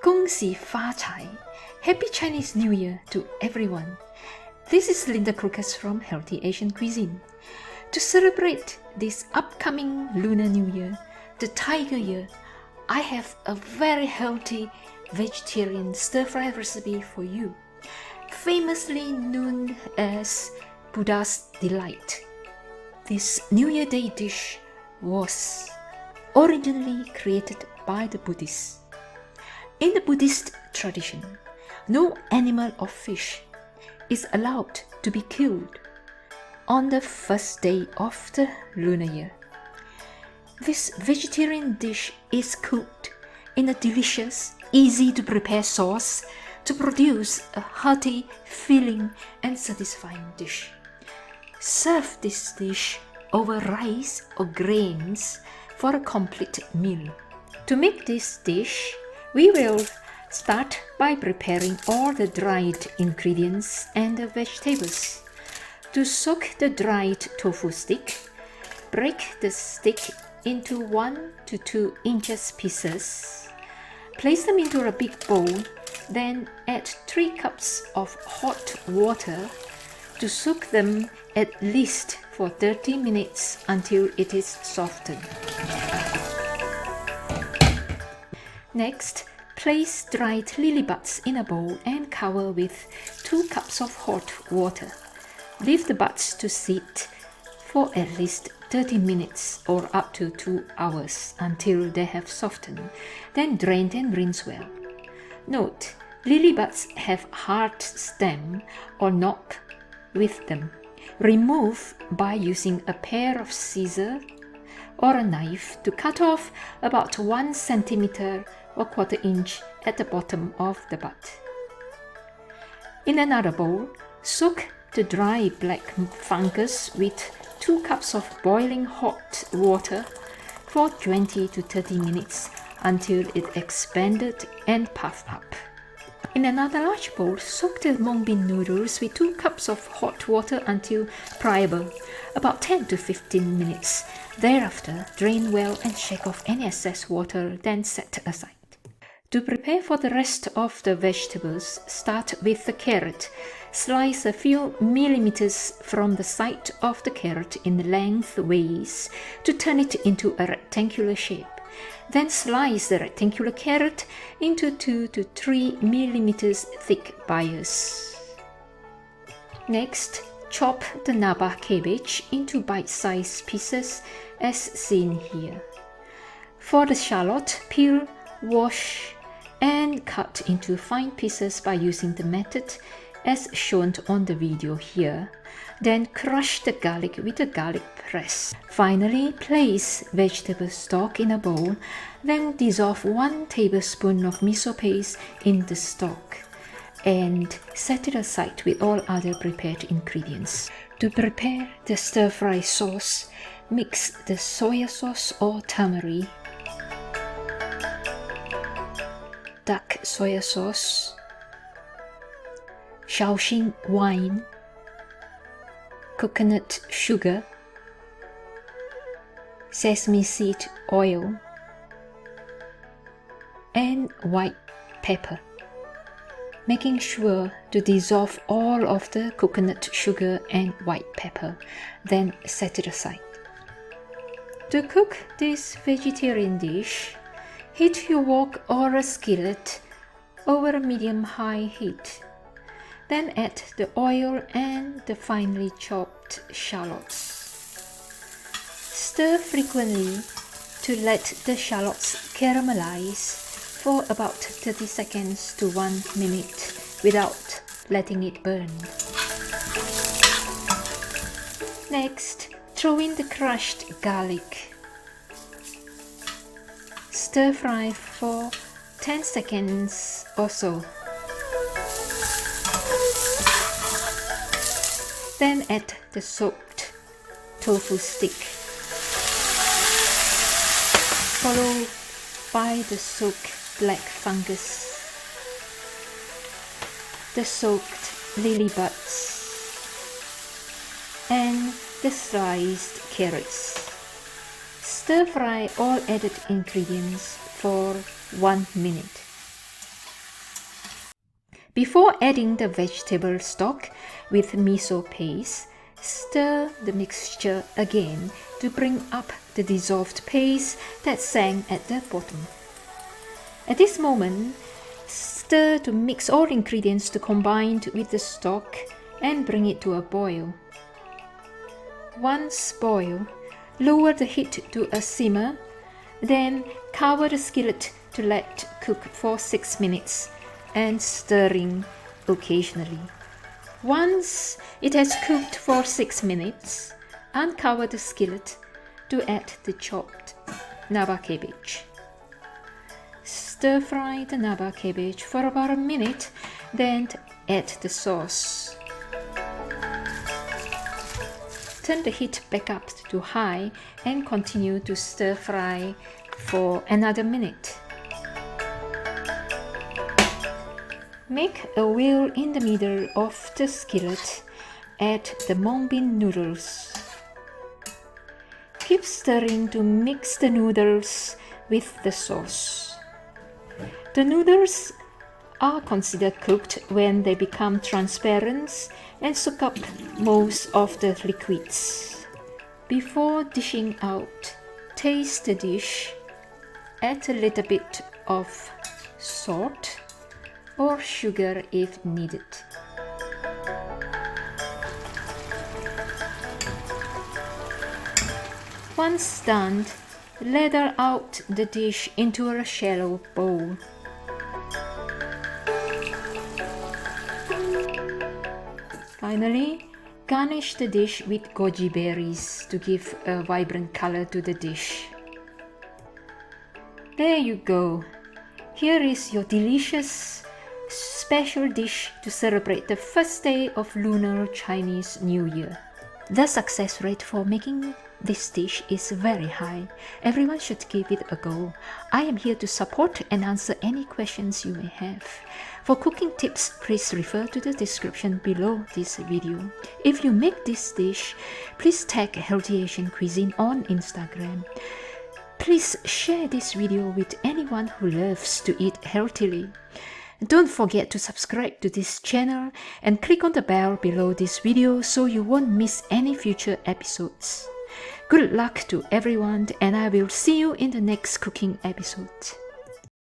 恭喜发财! Happy Chinese New Year to everyone! This is Linda Crocus from Hearty Asian Cuisine. To celebrate this upcoming Lunar New Year, the Tiger Year, I have a very healthy vegetarian stir-fry recipe for you, famously known as Buddha's Delight. This New Year Day dish was originally created by the Buddhists. In the Buddhist tradition, no animal or fish is allowed to be killed on the first day of the lunar year. This vegetarian dish is cooked in a delicious, easy-to-prepare sauce to produce a hearty, filling, and satisfying dish. Serve this dish over rice or grains for a complete meal. To make this dish, we will start by preparing all the dried ingredients and the vegetables. To soak the dried tofu stick, break the stick into 1 to 2 inches pieces. Place them into a big bowl, then add 3 cups of hot water to soak them at least for 30 minutes until it is softened. Next, place dried lily buds in a bowl and cover with 2 cups of hot water. Leave the buds to sit for at least 30 minutes or up to 2 hours until they have softened. Then drain and rinse well. Note, lily buds have hard stem or knob with them. Remove by using a pair of scissors or a knife to cut off about 1 centimeter or 1/4 inch at the bottom of the bud. In another bowl, soak the dry black fungus with 2 cups of boiling hot water for 20 to 30 minutes until it expanded and puffed up. In another large bowl, soak the mung bean noodles with 2 cups of hot water until pliable, about 10 to 15 minutes. Thereafter, drain well and shake off any excess water, then set aside. To prepare for the rest of the vegetables, start with the carrot. Slice a few millimeters from the side of the carrot in lengthways to turn it into a rectangular shape. Then slice the rectangular carrot into 2 to 3 millimeters thick bites. Next, chop the naba cabbage into bite-sized pieces as seen here. For the shallot, peel, wash, and cut into fine pieces by using the method as shown on the video here. Then crush the garlic with a garlic press. Finally, place vegetable stock in a bowl, then dissolve 1 tablespoon of miso paste in the stock and set it aside with all other prepared ingredients. To prepare the stir-fry sauce, mix the soya sauce or turmeric, dark soya sauce, Shaoxing wine, coconut sugar, sesame seed oil, and white pepper, making sure to dissolve all of the coconut sugar and white pepper, then set it aside. To cook this vegetarian dish, heat your wok or a skillet over a medium-high heat. Then add the oil and the finely chopped shallots. Stir frequently to let the shallots caramelize for about 30 seconds to 1 minute without letting it burn. Next, throw in the crushed garlic. Stir fry for 10 seconds or so. Then add the soaked tofu stick, followed by the soaked black fungus, the soaked lily buds, and the sliced carrots. Stir fry all added ingredients for 1 minute. Before adding the vegetable stock with miso paste, stir the mixture again to bring up the dissolved paste that sank at the bottom. At this moment, stir to mix all ingredients to combine with the stock and bring it to a boil. Once boiled, lower the heat to a simmer, then cover the skillet to let cook for 6 minutes and stirring occasionally. Once it has cooked for 6 minutes, uncover the skillet to add the chopped naba cabbage. Stir fry the naba cabbage for about a minute, then add the sauce. Turn the heat back up to high and continue to stir fry for another minute. Make a wheel in the middle of the skillet. Add the mung bean noodles. Keep stirring to mix the noodles with the sauce. The noodles are considered cooked when they become transparent and soak up most of the liquids. Before dishing out, taste the dish. Add a little bit of salt or sugar if needed. Once done, ladle out the dish into a shallow bowl. Finally, garnish the dish with goji berries to give a vibrant color to the dish. There you go. Here is your delicious special dish to celebrate the first day of Lunar Chinese New Year. The success rate for making this dish is very high. Everyone should give it a go. I am here to support and answer any questions you may have. For cooking tips, please refer to the description below this video. If you make this dish, please tag Healthy Asian Cuisine on Instagram. Please share this video with anyone who loves to eat healthily. Don't forget to subscribe to this channel and click on the bell below this video so you won't miss any future episodes. Good luck to everyone, and I will see you in the next cooking episode.